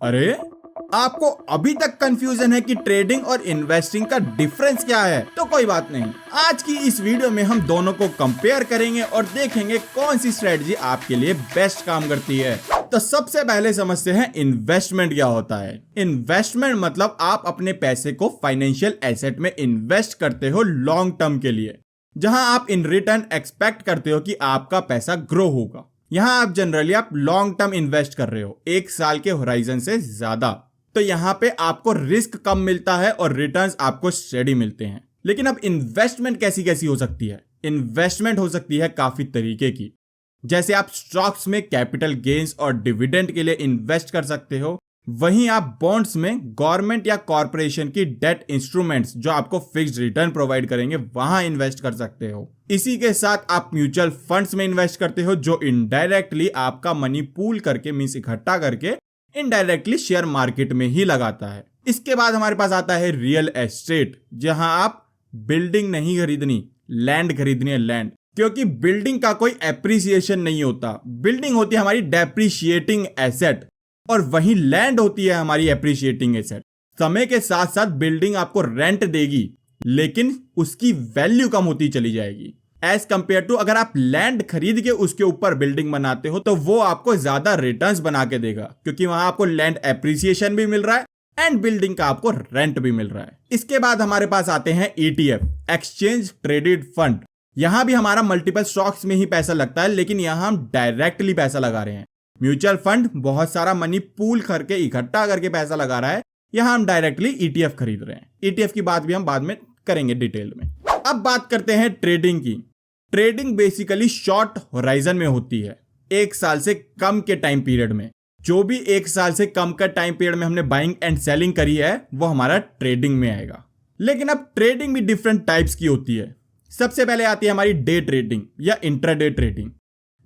अरे, आपको अभी तक कंफ्यूजन है कि ट्रेडिंग और इन्वेस्टिंग का डिफरेंस क्या है? तो कोई बात नहीं, आज की इस वीडियो में हम दोनों को कंपेयर करेंगे और देखेंगे कौन सी स्ट्रेटजी आपके लिए बेस्ट काम करती है। तो सबसे पहले समझते हैं इन्वेस्टमेंट क्या होता है। इन्वेस्टमेंट मतलब आप अपने पैसे को फाइनेंशियल एसेट में इन्वेस्ट करते हो लॉन्ग टर्म के लिए, जहां आप इन रिटर्न एक्सपेक्ट करते हो कि आपका पैसा ग्रो होगा। यहाँ आप जनरली लॉन्ग टर्म इन्वेस्ट कर रहे हो, 1 साल के होराइजन से ज्यादा। तो यहाँ पे आपको रिस्क कम मिलता है और रिटर्न्स आपको स्टेडी मिलते हैं। लेकिन अब इन्वेस्टमेंट कैसी कैसी हो सकती है? इन्वेस्टमेंट हो सकती है काफी तरीके की, जैसे आप स्टॉक्स में कैपिटल गेन्स और डिविडेंड के लिए इन्वेस्ट कर सकते हो। वहीं आप बॉन्ड्स में गवर्नमेंट या कॉर्पोरेशन की डेट इंस्ट्रूमेंट्स जो आपको फिक्स्ड रिटर्न प्रोवाइड करेंगे वहां इन्वेस्ट कर सकते हो। इसी के साथ आप म्यूचुअल फंड्स में इन्वेस्ट करते हो, जो इनडायरेक्टली आपका मनी पूल करके मींस इकट्ठा करके इनडायरेक्टली शेयर मार्केट में ही लगाता है। इसके बाद हमारे पास आता है रियल एस्टेट, जहां आप बिल्डिंग नहीं खरीदनी, लैंड खरीदनी है, लैंड। क्योंकि बिल्डिंग का कोई एप्रिसिएशन नहीं होता, बिल्डिंग होती है हमारी डेप्रिशिएटिंग एसेट और वहीं लैंड होती है हमारी एप्रिशिएटिंग एसेट। समय के साथ साथ बिल्डिंग आपको रेंट देगी, लेकिन उसकी वैल्यू कम होती चली जाएगी एज कंपेयर टू अगर आप लैंड खरीद के उसके ऊपर बिल्डिंग बनाते हो, तो वो आपको ज्यादा रिटर्न्स बना के देगा, क्योंकि वहां आपको लैंड एप्रिसिएशन भी मिल रहा है एंड बिल्डिंग का आपको रेंट भी मिल रहा है। इसके बाद हमारे पास आते हैं ETF, एक्सचेंज ट्रेडेड फंड। यहां भी हमारा मल्टीपल स्टॉक्स में ही पैसा लगता है, लेकिन यहां हम डायरेक्टली पैसा लगा रहे हैं। म्यूचुअल फंड बहुत सारा मनी पूल करके इकट्ठा करके पैसा लगा रहा है, यहां हम डायरेक्टली ETF खरीद रहे हैं। ETF की बात भी हम बाद में करेंगे डिटेल में। अब बात करते हैं ट्रेडिंग की। ट्रेडिंग बेसिकली शॉर्ट होराइजन में होती है, 1 साल से कम के टाइम पीरियड में। जो भी 1 साल से कम का टाइम पीरियड में हमने बाइंग एंड सेलिंग करी है वो हमारा ट्रेडिंग में आएगा। लेकिन अब ट्रेडिंग भी डिफरेंट टाइप्स की होती है। सबसे पहले आती है हमारी डे ट्रेडिंग या इंट्राडे ट्रेडिंग,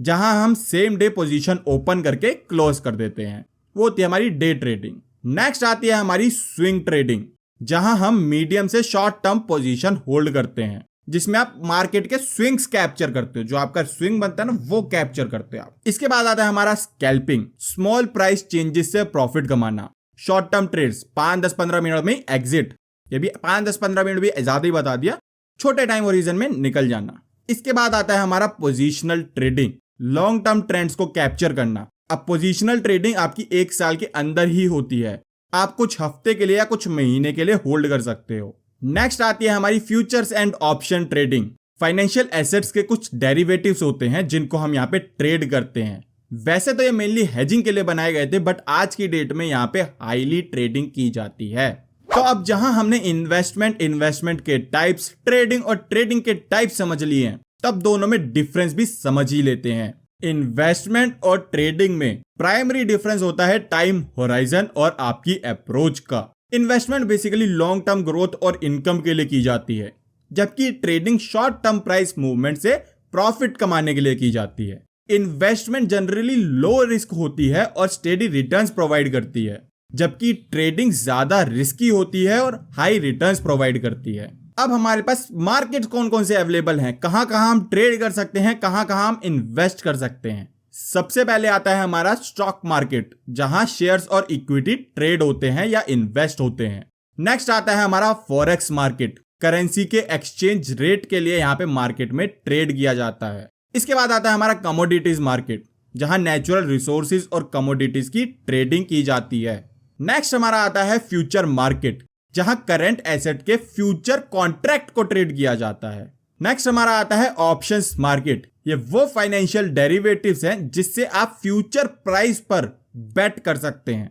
जहां हम सेम डे पोजीशन ओपन करके क्लोज कर देते हैं, वो होती है हमारी डे ट्रेडिंग। नेक्स्ट आती है हमारी स्विंग ट्रेडिंग, जहां हम मीडियम से शॉर्ट टर्म पोजीशन होल्ड करते हैं, जिसमें आप मार्केट के स्विंग्स कैप्चर करते हो, जो आपका स्विंग बनता है ना वो कैप्चर करते हो आप। इसके बाद आता है हमारा स्कैल्पिंग, स्मॉल प्राइस चेंजेस से प्रॉफिट कमाना। शॉर्ट टर्म ट्रेड्स 5-10-15 मिनट में एग्जिट, ये भी 5-10-15 मिनट भी ज्यादा ही बता दिया, छोटे टाइम होराइजन में निकल जाना। इसके बाद आता है हमारा positional trading, long term trends को कैप्चर करना। अब पोजिशनल ट्रेडिंग आपकी 1 साल के अंदर ही होती है, आप कुछ हफ्ते के लिए या कुछ महीने के लिए होल्ड कर सकते हो। नेक्स्ट आती है हमारी futures and option trading. Financial assets के कुछ डेरिवेटिव्स होते हैं जिनको हम यहाँ पे ट्रेड करते हैं। वैसे तो ये मेनली हेजिंग के लिए बनाए गए थे, बट आज की डेट में यहाँ पे हाईली ट्रेडिंग की जाती है। तो अब जहां हमने इन्वेस्टमेंट के टाइप्स, ट्रेडिंग और ट्रेडिंग के टाइप्स समझ लिए हैं, तब दोनों में डिफरेंस भी समझ ही लेते हैं। इन्वेस्टमेंट और ट्रेडिंग में प्राइमरी डिफरेंस होता है टाइम होराइजन और आपकी अप्रोच का। Investment basically long term growth और इनकम के लिए की जाती है, जबकि trading short term price movement से प्रॉफिट कमाने के लिए की जाती है। इन्वेस्टमेंट जनरली लो रिस्क होती है और स्टेडी रिटर्न्स प्रोवाइड करती है, जबकि ट्रेडिंग ज्यादा रिस्की होती है और हाई रिटर्न्स प्रोवाइड करती है। अब हमारे पास मार्केट कौन कौन से अवेलेबल हैं, कहां कहां हम ट्रेड कर सकते हैं, कहां कहां हम इन्वेस्ट कर सकते हैं। सबसे पहले आता है हमारा स्टॉक मार्केट, जहां शेयर्स और इक्विटी ट्रेड होते हैं या इन्वेस्ट होते हैं। नेक्स्ट आता है हमारा फॉरेक्स मार्केट, करेंसी के एक्सचेंज रेट के लिए यहां पे मार्केट में ट्रेड किया जाता है। इसके बाद आता है हमारा कमोडिटीज मार्केट, जहां नेचुरल रिसोर्सेज और कमोडिटीज की ट्रेडिंग की जाती है। नेक्स्ट हमारा आता है फ्यूचर मार्केट, जहां करंट एसेट के फ्यूचर कॉन्ट्रैक्ट को ट्रेड किया जाता है। नेक्स्ट हमारा आता है ऑप्शंस मार्केट, ये वो फाइनेंशियल डेरिवेटिव्स हैं जिससे आप फ्यूचर प्राइस पर बेट कर सकते हैं,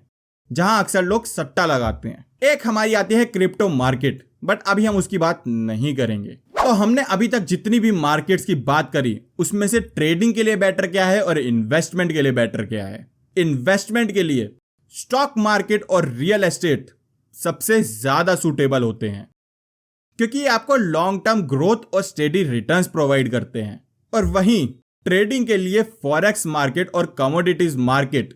जहां अक्सर लोग सट्टा लगाते हैं। एक हमारी आती है क्रिप्टो मार्केट, बट अभी हम उसकी बात नहीं करेंगे। तो हमने अभी तक जितनी भी मार्केट्स की बात करी, उसमें से ट्रेडिंग के लिए बेटर क्या है और इन्वेस्टमेंट के लिए बेटर क्या है। इन्वेस्टमेंट के लिए स्टॉक मार्केट और रियल एस्टेट सबसे ज्यादा सूटेबल होते हैं, क्योंकि ये आपको लॉन्ग टर्म ग्रोथ और स्टेडी रिटर्न्स प्रोवाइड करते हैं। और वहीं ट्रेडिंग के लिए फॉरेक्स मार्केट और कमोडिटीज मार्केट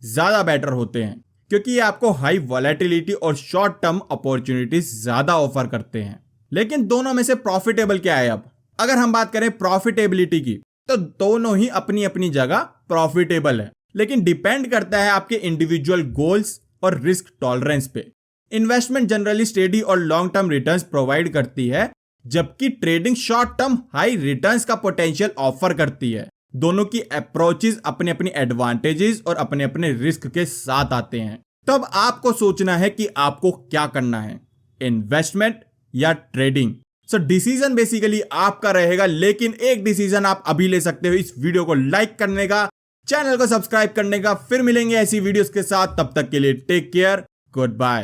ज्यादा बेटर होते हैं, क्योंकि ये आपको हाई वॉलेटिलिटी और शॉर्ट टर्म अपॉर्चुनिटीज ज्यादा ऑफर करते हैं। लेकिन दोनों में से प्रॉफिटेबल क्या है? अब अगर हम बात करें प्रॉफिटेबिलिटी की, तो दोनों ही अपनी अपनी जगह प्रॉफिटेबल है, लेकिन डिपेंड करता है आपके इंडिविजुअल गोल्स, और रिस्क टॉलरेंस पे। इन्वेस्टमेंट जनरली स्टेडी और लॉन्ग टर्म रिटर्न्स प्रोवाइड करती है, जबकि trading short term high returns का पोटेंशियल ऑफर करती है। दोनों की अप्रोचेस अपने अपनी एडवांटेजेस और अपने अपने रिस्क के साथ आते हैं। तब आपको सोचना है कि आपको क्या करना है, इन्वेस्टमेंट या ट्रेडिंग। सो डिसीजन बेसिकली आपका रहेगा, लेकिन एक डिसीजन आप अभी ले सकते हो, इस वीडियो को लाइक करने का, चैनल को सब्सक्राइब करने का। फिर मिलेंगे ऐसी वीडियोस के साथ, तब तक के लिए टेक केयर, गुड बाय।